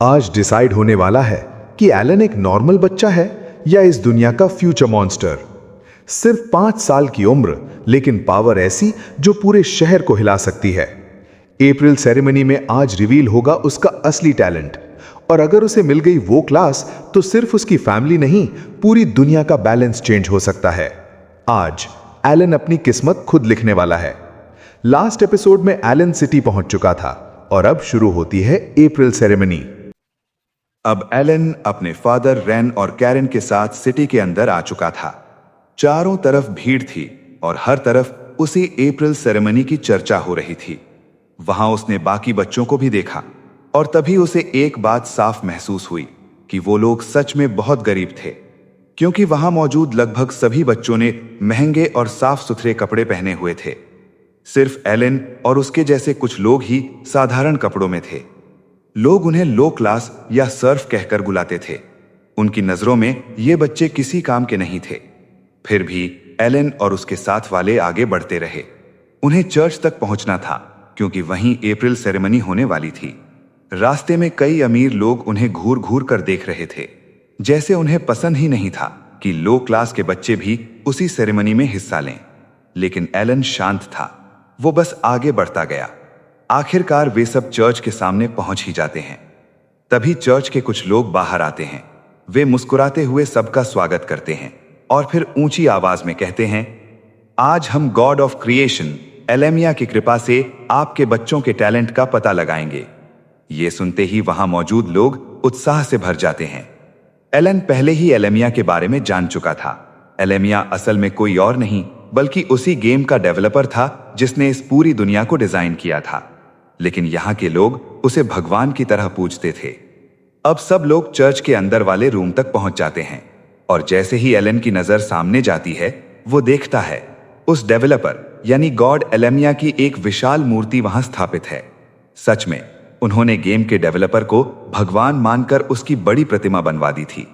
आज डिसाइड होने वाला है कि एलन एक नॉर्मल बच्चा है या इस दुनिया का फ्यूचर मॉन्स्टर। सिर्फ 5 साल की उम्र, लेकिन पावर ऐसी जो पूरे शहर को हिला सकती है। अप्रैल सेरेमनी में आज रिवील होगा उसका असली टैलेंट, और अगर उसे मिल गई वो क्लास तो सिर्फ उसकी फैमिली नहीं, पूरी दुनिया का बैलेंस चेंज हो सकता है। आज एलन अपनी किस्मत खुद लिखने वाला है। लास्ट एपिसोड में एलन सिटी पहुंच चुका था और अब शुरू होती है अप्रैल सेरेमनी। अब एलन अपने फादर रेन और कैरन के साथ सिटी के अंदर आ चुका था। चारों तरफ भीड़ थी और हर तरफ उसी अप्रैल सेरेमनी की चर्चा हो रही थी। वहां उसने बाकी बच्चों को भी देखा और तभी उसे एक बात साफ महसूस हुई कि वो लोग सच में बहुत गरीब थे, क्योंकि वहां मौजूद लगभग सभी बच्चों ने महंगे और साफ सुथरे कपड़े पहने हुए थे। सिर्फ एलन और उसके जैसे कुछ लोग ही साधारण कपड़ों में थे। लोग उन्हें लो क्लास या सर्फ कहकर बुलाते थे। उनकी नजरों में ये बच्चे किसी काम के नहीं थे। फिर भी एलन और उसके साथ वाले आगे बढ़ते रहे। उन्हें चर्च तक पहुंचना था, क्योंकि वहीं अप्रैल सेरेमनी होने वाली थी। रास्ते में कई अमीर लोग उन्हें घूर घूर कर देख रहे थे, जैसे उन्हें पसंद ही नहीं था कि लो क्लास के बच्चे भी उसी सेरेमनी में हिस्सा लें। लेकिन एलन शांत था। वो बस आगे बढ़ता गया। आखिरकार वे सब चर्च के सामने पहुंच ही जाते हैं। तभी चर्च के कुछ लोग बाहर आते हैं। वे मुस्कुराते हुए सबका स्वागत करते हैं और फिर ऊंची आवाज में कहते हैं, आज हम गॉड ऑफ क्रिएशन एलेमिया की कृपा से आपके बच्चों के टैलेंट का पता लगाएंगे। ये सुनते ही वहां मौजूद लोग उत्साह से भर जाते हैं। एलन पहले ही एलेमिया के बारे में जान चुका था। एलेमिया असल में कोई और नहीं बल्कि उसी गेम का डेवलपर था जिसने इस पूरी दुनिया को डिजाइन किया था। लेकिन यहाँ के लोग उसे भगवान की तरह पूजते थे। अब सब लोग चर्च के अंदर वाले रूम तक पहुंच जाते हैं और जैसे ही एलन की नजर सामने जाती है, वो देखता है उस डेवलपर यानी गॉड एलेमिया की एक विशाल मूर्ति वहां स्थापित है। सच में उन्होंने गेम के डेवलपर को भगवान मानकर उसकी बड़ी प्रतिमा बनवा दी थी।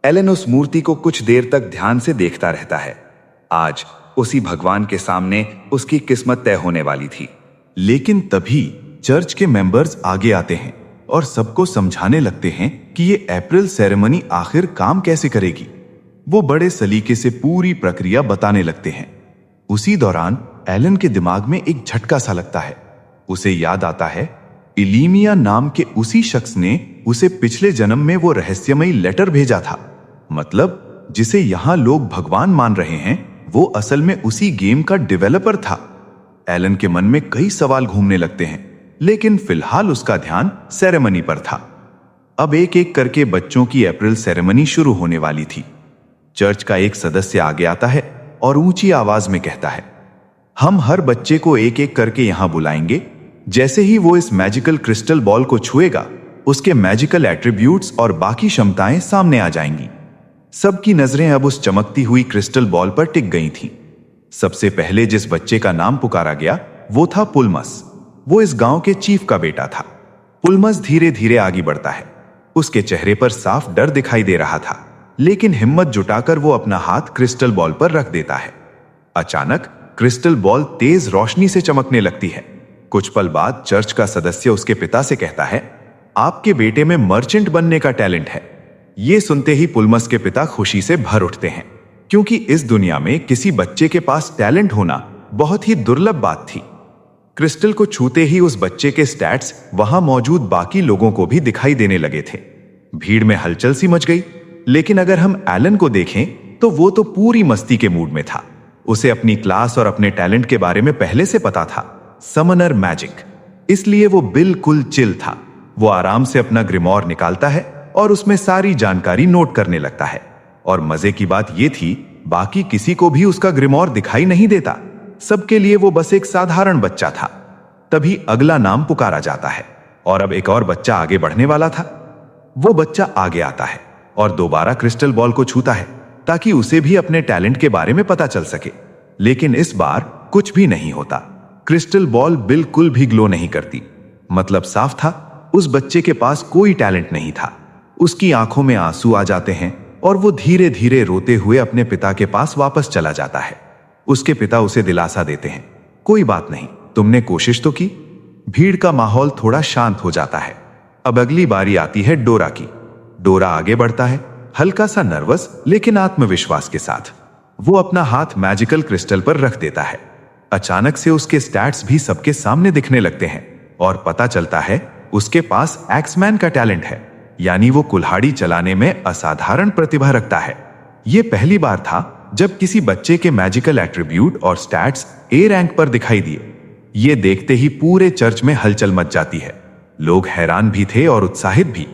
एलन उस मूर्ति को कुछ देर तक ध्यान से देखता रहता है। आज उसी भगवान के सामने उसकी किस्मत तय होने वाली थी। लेकिन तभी चर्च के मेंबर्स आगे आते हैं और सबको समझाने लगते हैं कि ये अप्रैल सेरेमनी आखिर काम कैसे करेगी। वो बड़े सलीके से पूरी प्रक्रिया बताने लगते हैं। उसी दौरान एलन के दिमाग में एक झटका सा लगता है। उसे याद आता है इलीमिया नाम के उसी शख्स ने उसे पिछले जन्म में वो रहस्यमयी लेटर भेजा था। मतलब जिसे यहां लोग भगवान मान रहे हैं, वो असल में उसी गेम का डेवलपर था। एलन के मन में कई सवाल घूमने लगते हैं, लेकिन फिलहाल उसका ध्यान सेरेमनी पर था। अब एक एक करके बच्चों की अप्रैल सेरेमनी शुरू होने वाली थी। चर्च का एक सदस्य आगे आता है और ऊंची आवाज में कहता है, हम हर बच्चे को एक एक करके यहां बुलाएंगे। जैसे ही वो इस मैजिकल क्रिस्टल बॉल को छुएगा, उसके मैजिकल एट्रीब्यूट्स और बाकी क्षमताएं सामने आ जाएंगी। सबकी नजरें अब उस चमकती हुई क्रिस्टल बॉल पर टिक गई थीं। सबसे पहले जिस बच्चे का नाम पुकारा गया वो था पुलमस। वो इस गांव के चीफ का बेटा था। पुलमस धीरे धीरे आगे बढ़ता है। उसके चेहरे पर साफ डर दिखाई दे रहा था, लेकिन हिम्मत जुटाकर वो अपना हाथ क्रिस्टल बॉल पर रख देता है। अचानक क्रिस्टल बॉल तेज रोशनी से चमकने लगती है। कुछ पल बाद चर्च का सदस्य उसके पिता से कहता है, आपके बेटे में मर्चेंट बनने का टैलेंट है। ये सुनते ही पुलमस के पिता खुशी से भर उठते हैं, क्योंकि इस दुनिया में किसी बच्चे के पास टैलेंट होना बहुत ही दुर्लभ बात थी। क्रिस्टल को छूते ही उस बच्चे के स्टैट्स वहां मौजूद बाकी लोगों को भी दिखाई देने लगे थे। भीड़ में हलचल सी मच गई। लेकिन अगर हम एलन को देखें तो वो तो पूरी मस्ती के मूड में था। उसे अपनी क्लास और अपने टैलेंट के बारे में पहले से पता था, समनर मैजिक, इसलिए वो बिल्कुल चिल था। वो आराम से अपना ग्रिमोर निकालता है और उसमें सारी जानकारी नोट करने लगता है। और मजे की बात यह थी, बाकी किसी को भी उसका ग्रिमोर दिखाई नहीं देता। सबके लिए वो बस एक साधारण बच्चा था। तभी अगला नाम पुकारा जाता है और अब एक और बच्चा आगे बढ़ने वाला था। वो बच्चा आगे आता है और दोबारा क्रिस्टल बॉल को छूता है ताकि उसे भी अपने टैलेंट के बारे में पता चल सके। लेकिन इस बार कुछ भी नहीं होता। क्रिस्टल बॉल बिल्कुल भी ग्लो नहीं करती। मतलब साफ था, उस बच्चे के पास कोई टैलेंट नहीं था। उसकी आंखों में आंसू आ जाते हैं और वो धीरे धीरे रोते हुए अपने पिता के पास वापस चला जाता है। उसके पिता उसे दिलासा देते हैं, कोई बात नहीं, तुमने कोशिश तो की। भीड़ का माहौल थोड़ा शांत हो जाता है। अब अगली बारी आती है डोरा की। डोरा आगे बढ़ता है, हल्का सा नर्वस लेकिन आत्मविश्वास के साथ। वो अपना हाथ मैजिकल क्रिस्टल पर रख देता है। अचानक से उसके स्टैट्स भी सबके सामने दिखने लगते हैं और पता चलता है उसके पास एक्समैन का टैलेंट है, यानी वो कुल्हाड़ी चलाने में असाधारण प्रतिभा रखता है। ये पहली बार था जब किसी बच्चे के मैजिकल एट्रीब्यूट और स्टैट्स ए रैंक पर दिखाई दिए। ये देखते ही पूरे चर्च में हलचल मच जाती है। लोग हैरान भी थे और उत्साहित भी।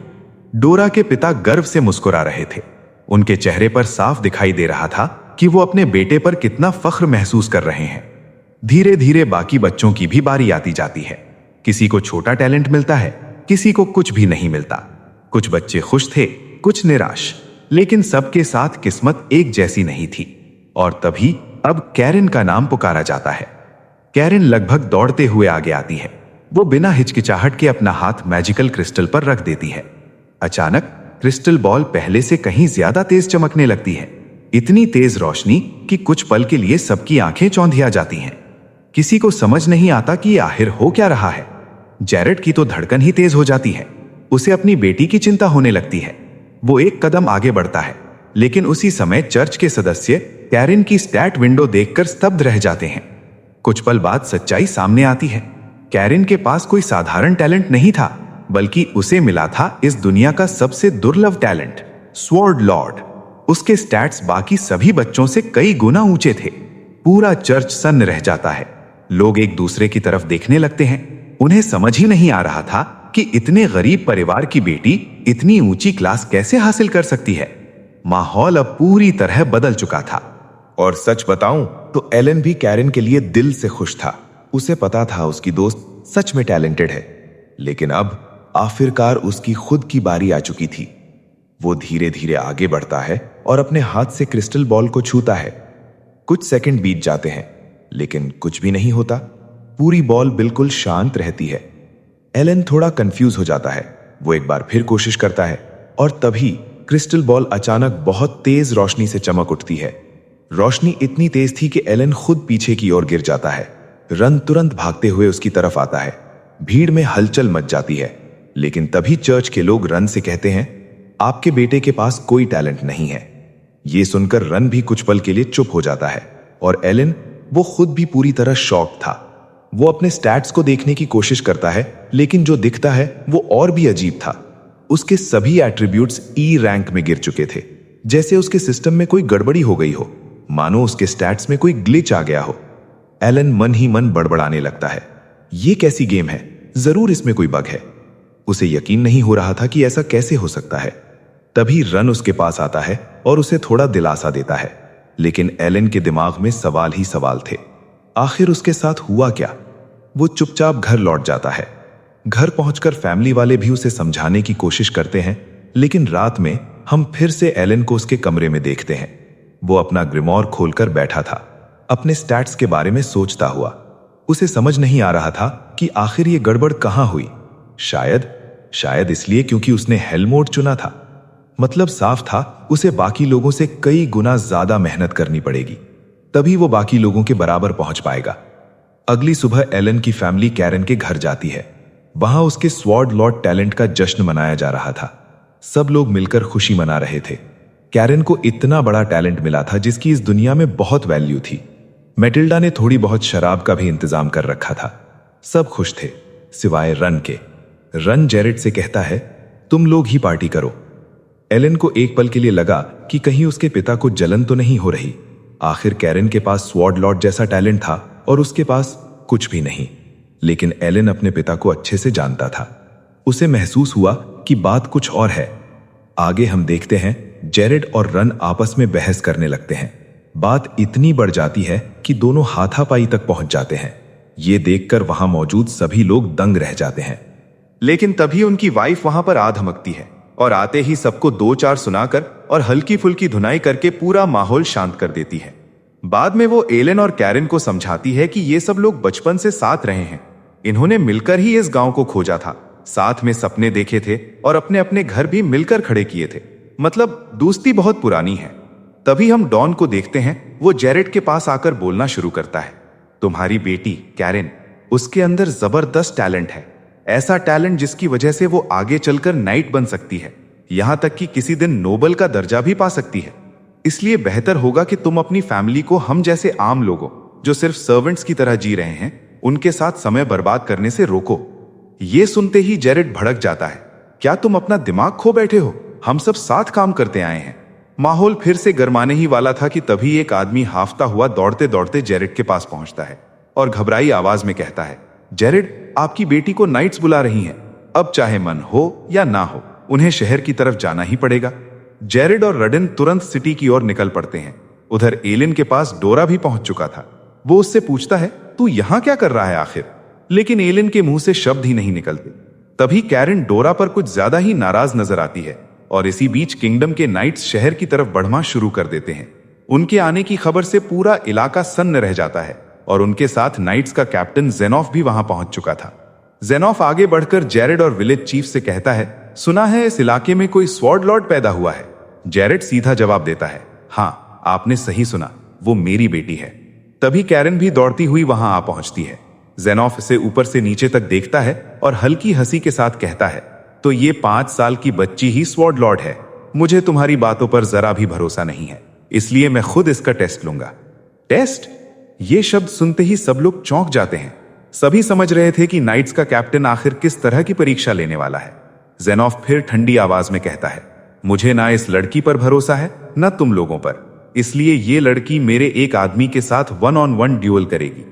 डोरा के पिता गर्व से मुस्कुरा रहे थे। उनके चेहरे पर साफ दिखाई दे रहा था कि वो अपने बेटे पर कितना फख्र महसूस कर रहे हैं। धीरे धीरे बाकी बच्चों की भी बारी आती जाती है। किसी को छोटा टैलेंट मिलता है, किसी को कुछ भी नहीं मिलता। कुछ बच्चे खुश थे, कुछ निराश, लेकिन सबके साथ किस्मत एक जैसी नहीं थी। और तभी अब कैरेन का नाम पुकारा जाता है। कैरेन लगभग दौड़ते हुए आगे आती है। वो बिना हिचकिचाहट के अपना हाथ मैजिकल क्रिस्टल पर रख देती है। अचानक क्रिस्टल बॉल पहले से कहीं ज्यादा तेज चमकने लगती है। इतनी तेज रोशनी कि कुछ पल के लिए सबकी आंखें चौंधिया जाती हैं। किसी को समझ नहीं आता कि आखिर हो क्या रहा है। जेरेड की तो धड़कन ही तेज हो जाती है। उसे अपनी बेटी की चिंता होने लगती है। वो एक कदम आगे बढ़ता है, लेकिन उसी समय चर्च के सदस्य कैरेन की स्टैट विंडो देखकर स्तब्ध रह जाते हैं। कुछ पल बाद सच्चाई सामने आती है। कैरेन के पास कोई साधारण टैलेंट नहीं था, बल्कि उसे मिला था इस दुनिया का सबसे दुर्लभ टैलेंट, स्वॉर्ड लॉर्ड। उसके स्टैट्स बाकी सभी बच्चों से कई गुना ऊंचे थे। पूरा चर्च सन्न रह जाता है। लोग एक दूसरे की तरफ देखने लगते हैं। उन्हें समझ ही नहीं आ रहा था कि इतने गरीब परिवार की बेटी इतनी ऊंची क्लास कैसे हासिल कर सकती है। माहौल अब पूरी तरह बदल चुका था। और सच बताऊं तो एलन भी कैरेन के लिए दिल से खुश था। उसे पता था उसकी दोस्त सच में टैलेंटेड है। लेकिन अब आखिरकार उसकी खुद की बारी आ चुकी थी। वो धीरे धीरे आगे बढ़ता है और अपने हाथ से क्रिस्टल बॉल को छूता है। कुछ सेकंड बीत जाते हैं, लेकिन कुछ भी नहीं होता। पूरी बॉल बिल्कुल शांत रहती है। एलन थोड़ा कंफ्यूज हो जाता है। वो एक बार फिर कोशिश करता है और तभी क्रिस्टल बॉल अचानक बहुत तेज रोशनी से चमक उठती है। रोशनी इतनी तेज थी कि एलन खुद पीछे की ओर गिर जाता है। रन तुरंत भागते हुए उसकी तरफ आता है। भीड़ में हलचल मच जाती है, लेकिन तभी चर्च के लोग रन से कहते हैं, आपके बेटे के पास कोई टैलेंट नहीं है। ये सुनकर रन भी कुछ पल के लिए चुप हो जाता है और एलन, वो खुद भी पूरी तरह शॉक था। वो अपने स्टैट्स को देखने की कोशिश करता है, लेकिन जो दिखता है वो और भी अजीब था। उसके सभी एट्रीब्यूट्स ई रैंक में गिर चुके थे, जैसे उसके सिस्टम में कोई गड़बड़ी हो गई हो, मानो उसके स्टैट्स में कोई ग्लिच आ गया हो। एलन मन ही मन बड़बड़ाने लगता है, ये कैसी गेम है, जरूर इसमें कोई बग है। उसे यकीन नहीं हो रहा था कि ऐसा कैसे हो सकता है। तभी रन उसके पास आता है और उसे थोड़ा दिलासा देता है, लेकिन एलन के दिमाग में सवाल ही सवाल थे। आखिर उसके साथ हुआ क्या? वो चुपचाप घर लौट जाता है। घर पहुंचकर फैमिली वाले भी उसे समझाने की कोशिश करते हैं, लेकिन रात में हम फिर से एलन को उसके कमरे में देखते हैं। वो अपना ग्रिमोर खोलकर बैठा था, अपने स्टैट्स के बारे में सोचता हुआ। उसे समझ नहीं आ रहा था कि आखिर ये गड़बड़ कहां हुई। शायद इसलिए क्योंकि उसने हेल मोड चुना था। मतलब साफ था उसे बाकी लोगों से कई गुना ज्यादा मेहनत करनी पड़ेगी, तभी वो बाकी लोगों के बराबर पहुंच पाएगा। अगली सुबह एलन की फैमिली कैरेन के घर जाती है। वहां उसके स्वॉर्ड लॉर्ड टैलेंट का जश्न मनाया जा रहा था। सब लोग मिलकर खुशी मना रहे थे। कैरेन को इतना बड़ा टैलेंट मिला था जिसकी इस दुनिया में बहुत वैल्यू थी। मैटिल्डा ने थोड़ी बहुत शराब का भी इंतजाम कर रखा था। सब खुश थे सिवाय रन के। रन जेरेड से कहता है, तुम लोग ही पार्टी करो। एलन को एक पल के लिए लगा कि कहीं उसके पिता को जलन तो नहीं हो रही। आखिर कैरेन के पास स्वॉर्ड लॉर्ड जैसा टैलेंट था और उसके पास कुछ भी नहीं। लेकिन एलन अपने पिता को अच्छे से जानता था। उसे महसूस हुआ कि बात कुछ और है। आगे हम देखते हैं जेरेड और रन आपस में बहस करने लगते हैं। बात इतनी बढ़ जाती है कि दोनों हाथापाई तक पहुंच जाते हैं। ये देखकर वहां मौजूद सभी लोग दंग रह जाते हैं। लेकिन तभी उनकी वाइफ वहां पर आ धमकती है और आते ही सबको दो चार सुनाकर और हल्की फुल्की धुनाई करके पूरा माहौल शांत कर देती है। बाद में वो एलन और कैरेन को समझाती है कि ये सब लोग बचपन से साथ रहे हैं। इन्होंने मिलकर ही इस गांव को खोजा था, साथ में सपने देखे थे और अपने अपने घर भी मिलकर खड़े किए थे। मतलब दोस्ती बहुत पुरानी है। तभी हम डॉन को देखते हैं। वो जेरेड के पास आकर बोलना शुरू करता है, तुम्हारी बेटी कैरेन, उसके अंदर जबरदस्त टैलेंट है। ऐसा टैलेंट जिसकी वजह से वो आगे चलकर नाइट बन सकती है, यहां तक कि किसी दिन नोबल का दर्जा भी पा सकती है। इसलिए बेहतर होगा कि तुम अपनी फैमिली को हम जैसे आम लोगों जो सिर्फ सर्वेंट्स की तरह जी रहे हैं उनके साथ समय बर्बाद करने से रोको। ये सुनते ही जेरेड भड़क जाता है। क्या तुम अपना दिमाग खो बैठे हो? हम सब साथ काम करते आए हैं। माहौल फिर से गरमाने ही वाला था कि तभी एक आदमी हांफता हुआ दौड़ते दौड़ते जेरेड के पास पहुंचता है और घबराई आवाज में कहता है, जेरेड, आपकी बेटी को नाइट्स बुला रही हैं। अब चाहे मन हो या ना हो उन्हें शहर की तरफ जाना ही पड़ेगा। जेरेड और रडन तुरंत सिटी की ओर निकल पड़ते हैं। उधर एलिन के पास डोरा भी पहुंच चुका था। वो उससे पूछता है, तू यहां क्या कर रहा है आखिर? लेकिन एलिन के मुंह से शब्द ही नहीं निकलते। तभी कैरन डोरा पर कुछ ज्यादा ही नाराज नजर आती है और इसी बीच किंगडम के नाइट्स शहर की तरफ बढ़ना शुरू कर देते हैं। उनके आने की खबर से पूरा इलाका सन्न रह जाता है और उनके साथ नाइट्स का कैप्टन जेनॉफ भी वहां पहुंच चुका था। जेनॉफ आगे बढ़कर जेरेड और विलेज चीफ से कहता है, सुना है इस इलाके में कोई स्वॉर्ड लॉर्ड पैदा हुआ है। जेरेड सीधा जवाब देता है, हाँ, आपने सही सुना, वो मेरी बेटी है। तभी कैरन भी दौड़ती हुई वहां आ पहुंचती है। जेनॉफ इसे ऊपर से नीचे तक देखता है और हल्की हंसी के साथ कहता है, तो ये 5 साल की बच्ची ही स्वॉर्ड लॉर्ड है। मुझे तुम्हारी बातों पर जरा भी भरोसा नहीं है, इसलिए मैं खुद इसका टेस्ट लूंगा। टेस्ट? ये शब्द सुनते ही सब लोग चौंक जाते हैं। सभी समझ रहे थे कि नाइट्स का कैप्टन आखिर किस तरह की परीक्षा लेने वाला है। जेनॉफ फिर ठंडी आवाज में कहता है, मुझे ना इस लड़की पर भरोसा है ना तुम लोगों पर, इसलिए ये लड़की मेरे एक आदमी के साथ 1-on-1 ड्यूल करेगी।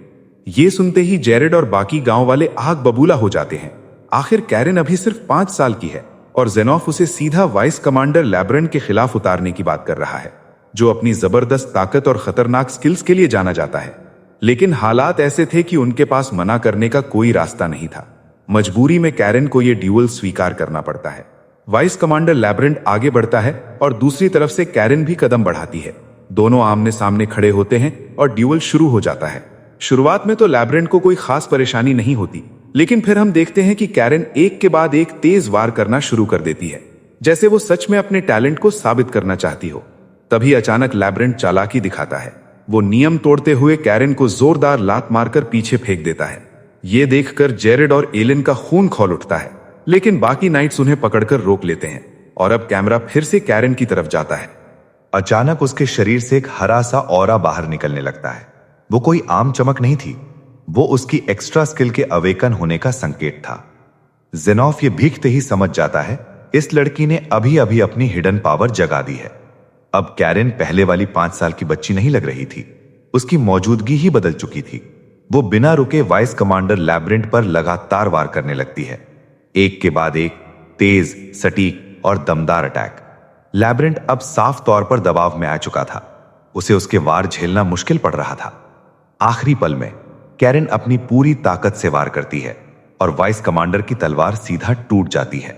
ये सुनते ही जेरेड और बाकी गांव वाले आग बबूला हो जाते हैं। आखिर कैरन अभी सिर्फ 5 साल की है और जेनॉफ उसे सीधा वाइस कमांडर लैब्रेंट के खिलाफ उतारने की बात कर रहा है, जो अपनी जबरदस्त ताकत और खतरनाक स्किल्स के लिए जाना जाता है। लेकिन हालात ऐसे थे कि उनके पास मना करने का कोई रास्ता नहीं था। मजबूरी में कैरन को यह ड्यूल स्वीकार करना पड़ता है। वाइस कमांडर लैब्रेंट आगे बढ़ता है और दूसरी तरफ से कैरन भी कदम बढ़ाती है। दोनों आमने सामने खड़े होते हैं और ड्यूल शुरू हो जाता है। शुरुआत में तो लैब्रेंट को कोई खास परेशानी नहीं होती, लेकिन फिर हम देखते हैं कि कैरन एक के बाद एक तेज वार करना शुरू कर देती है, जैसे वो सच में अपने टैलेंट को साबित करना चाहती हो। तभी अचानक लैब्रेंट चालाकी दिखाता है। वो नियम तोड़ते हुए कैरन को जोरदार लात मारकर पीछे फेंक देता है। ये देखकर जेरेड और एलिन का खून खौल उठता है, लेकिन बाकी नाइट्स उन्हें पकड़कर रोक लेते हैं और अब कैमरा फिर से कैरन की तरफ जाता है। अचानक उसके शरीर से एक हरा सा ऑरा बाहर निकलने लगता है। वो कोई आम चमक नहीं थी, वो उसकी एक्स्ट्रा स्किल के अवेकन होने का संकेत था। जेनॉफ ये भीखते ही समझ जाता है, इस लड़की ने अभी अभी अपनी हिडन पावर जगा दी है। अब कैरन पहले वाली 5 साल की बच्ची नहीं लग रही थी, उसकी मौजूदगी ही बदल चुकी थी। वो बिना रुके वाइस कमांडर लैब्रेंट पर लगातार वार करने लगती है, एक के बाद एक तेज, सटीक और दमदार अटैक। लैब्रेंट अब साफ तौर पर दबाव में आ चुका था। उसे उसके वार झेलना मुश्किल पड़ रहा था। आखिरी पल में कैरन अपनी पूरी ताकत से वार करती है और वाइस कमांडर की तलवार सीधा टूट जाती है।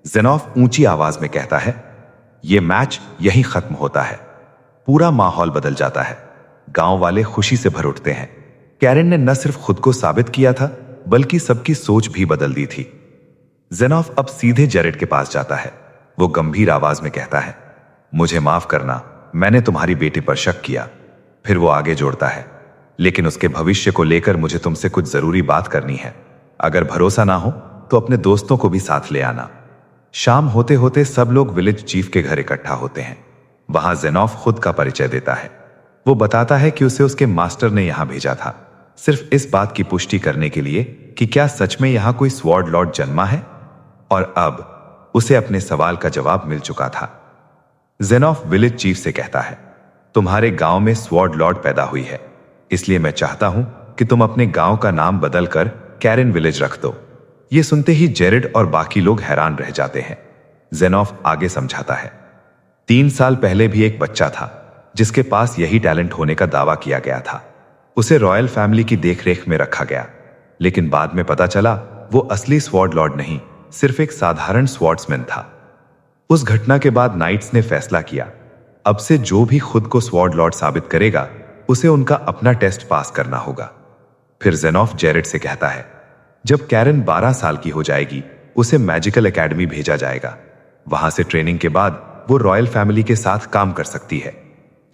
जेनॉफ ऊंची आवाज में कहता है, यह मैच यहीं खत्म होता है। पूरा माहौल बदल जाता है। गांव वाले खुशी से भर उठते हैं। कैरन ने न सिर्फ खुद को साबित किया था, बल्कि सबकी सोच भी बदल दी थी। जेनॉफ अब सीधे जेरेड के पास जाता है। वो गंभीर आवाज में कहता है, मुझे माफ करना, मैंने तुम्हारी बेटी पर शक किया। फिर वो आगे जोड़ता है, लेकिन उसके भविष्य को लेकर मुझे तुमसे कुछ जरूरी बात करनी है। अगर भरोसा ना हो तो अपने दोस्तों को भी साथ ले आना। शाम होते होते सब लोग विलेज चीफ के घर इकट्ठा होते हैं। वहां जेनॉफ खुद का परिचय देता है। वो बताता है कि उसे उसके मास्टर ने यहां भेजा था, सिर्फ इस बात की पुष्टि करने के लिए कि क्या सच में यहां कोई स्वॉर्ड लॉर्ड जन्मा है, और अब उसे अपने सवाल का जवाब मिल चुका था। जेनॉफ विलेज चीफ से कहता है, तुम्हारे गांव में स्वॉर्ड लॉर्ड पैदा हुई है, इसलिए मैं चाहता हूं कि तुम अपने गांव का नाम बदलकर कैरन विलेज रख दो। यह सुनते ही जेरेड और बाकी लोग हैरान रह जाते हैं। जेनॉफ आगे समझाता है, 3 साल पहले भी एक बच्चा था जिसके पास यही टैलेंट होने का दावा किया गया था। उसे रॉयल फैमिली की देखरेख में रखा गया, लेकिन बाद में पता चला वो असली स्वॉर्ड लॉर्ड नहीं, सिर्फ एक साधारण स्वॉर्ड्समैन था। उस घटना के बाद नाइट्स ने फैसला किया, अब से जो भी खुद को स्वॉर्ड लॉर्ड साबित करेगा उसे उनका अपना टेस्ट पास करना होगा। फिर जेनॉफ जेरेड से कहता है, जब कैरन 12 साल की हो जाएगी उसे मैजिकल एकेडमी भेजा जाएगा। वहां से ट्रेनिंग के बाद वो रॉयल फैमिली के साथ काम कर सकती है।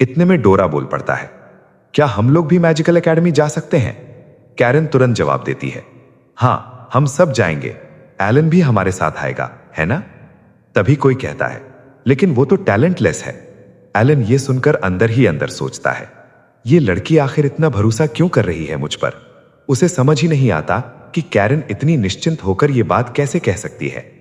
इतने में डोरा बोल पड़ता है, क्या हम लोग भी मैजिकल एकेडमी जा सकते हैं? कैरन तुरंत जवाब देती है, हाँ, हम सब जाएंगे, एलन भी हमारे साथ आएगा, है ना? तभी कोई कहता है, लेकिन वो तो टैलेंटलेस है। एलन ये सुनकर अंदर ही अंदर सोचता है, ये लड़की आखिर इतना भरोसा क्यों कर रही है मुझ पर? उसे समझ ही नहीं आता कि कैरन इतनी निश्चिंत होकर ये बात कैसे कह सकती है।